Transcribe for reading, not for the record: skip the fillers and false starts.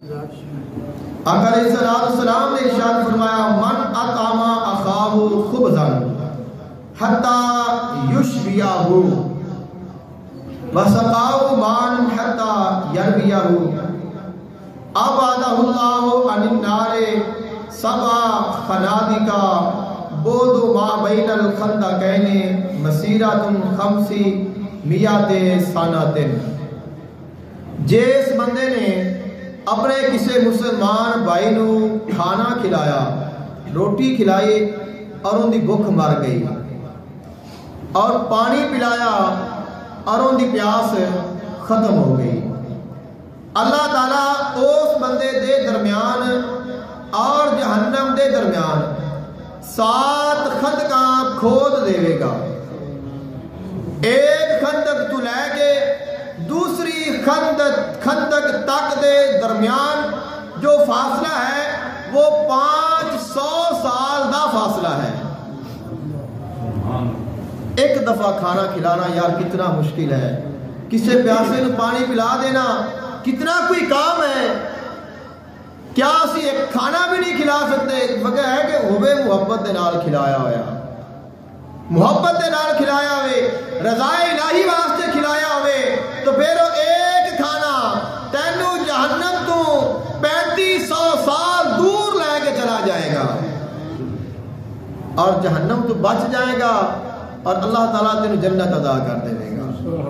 آقا علیہ السلام نے ارشاد فرمایا من اطعم اخاہ خبزا حتی یشبعہ وسقاہ ماء حتی یرویہ ابعدہ اللہ عن النار سبع خنادق بعد ما بین الخندقین مسیرۃ 500 سنۃ۔ جس بندے نے اپنے کسی مسلمان بھائی نو کھانا کھلایا، روٹی کھلائی اور ان دی بھوک مر گئی، اور پانی پلایا اور ان دی پیاس ختم ہو گئی، اللہ تعالیٰ اس بندے دے درمیان اور جہنم دے درمیان 7 خندقاں کھود دے گا۔ ایک خندق تو لے کے دوسری خندق تک دے درمیان جو فاصلہ ہے وہ 500 سال دا فاصلہ ہے۔ ایک دفعہ کھانا کھلانا یار کتنا مشکل ہے، کسی پیاسے نو پانی پلا دینا کتنا کوئی کام ہے، کیا اسی ایک کھانا بھی نہیں کھلا سکتے؟ وجہ ہے کہ ہوئے محبت دے نال کھلایا ہویا، محبت دے نال کھلایا ہوئے، رضا الہی واسطے کھلایا ہوئے، تو پھر ایک کھانا تینوں جہنم تو 3500 سال دور لے کے چلا جائے گا اور جہنم تو بچ جائے گا اور اللہ تعالیٰ تینوں جنت عطا کر دے گا۔